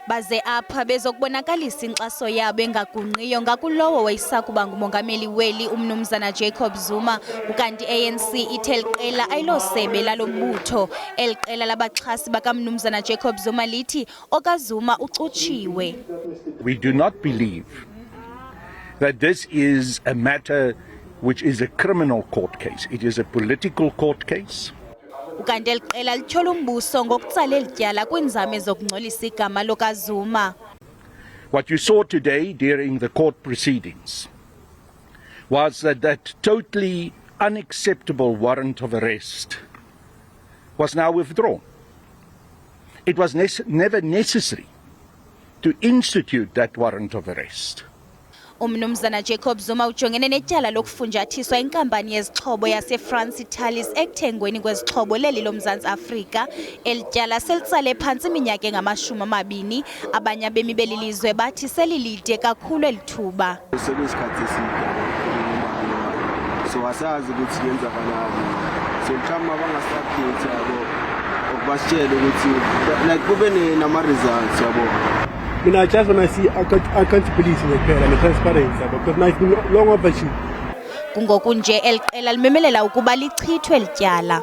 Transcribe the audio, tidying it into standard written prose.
baze apha bezokubonakalisa inkxaso yabo engagungqiyo ngakulowo wayesakuba ngumongameli weli umnumzana Jacob Zuma, ukanti ANC ithe qela ayilosebe lalo mbutho. Qela labaxhasi bakamnumzana Jacob Zuma lithi okaZuma ucutshiwe. We do not believe that this is a matter which is a criminal court case. It is a political court case. Ukanti qela lityhola umbuso ngokutsala ityala kwinzame zokungcolisa igama lokaZuma. What you saw today during the court proceedings was that totally unacceptable warrant of arrest was now withdrawn. It was never necessary to institute that warrant of arrest. Umnumzana Jacob Zuma ujongene netyala lokufunjathiswa inkampani yezixhobo yaseFrance Italis ekuthengweni kwezixhobo leli loMzantsi Afrika. Tyala selitsale phantsi iminyaka engama-20. Abanye abemi beli lizwe bathi selilide kakhulu elithuba. So asazi ukuthi yenzakalani. So mhlawumbe abangasaphethe yabo okubasitshela ukuthi like kube nama results yabo. I just want to see accountability and transparency because now it's been long overdue. Kungokunje qela limemelela ukuba lichithwe lityala.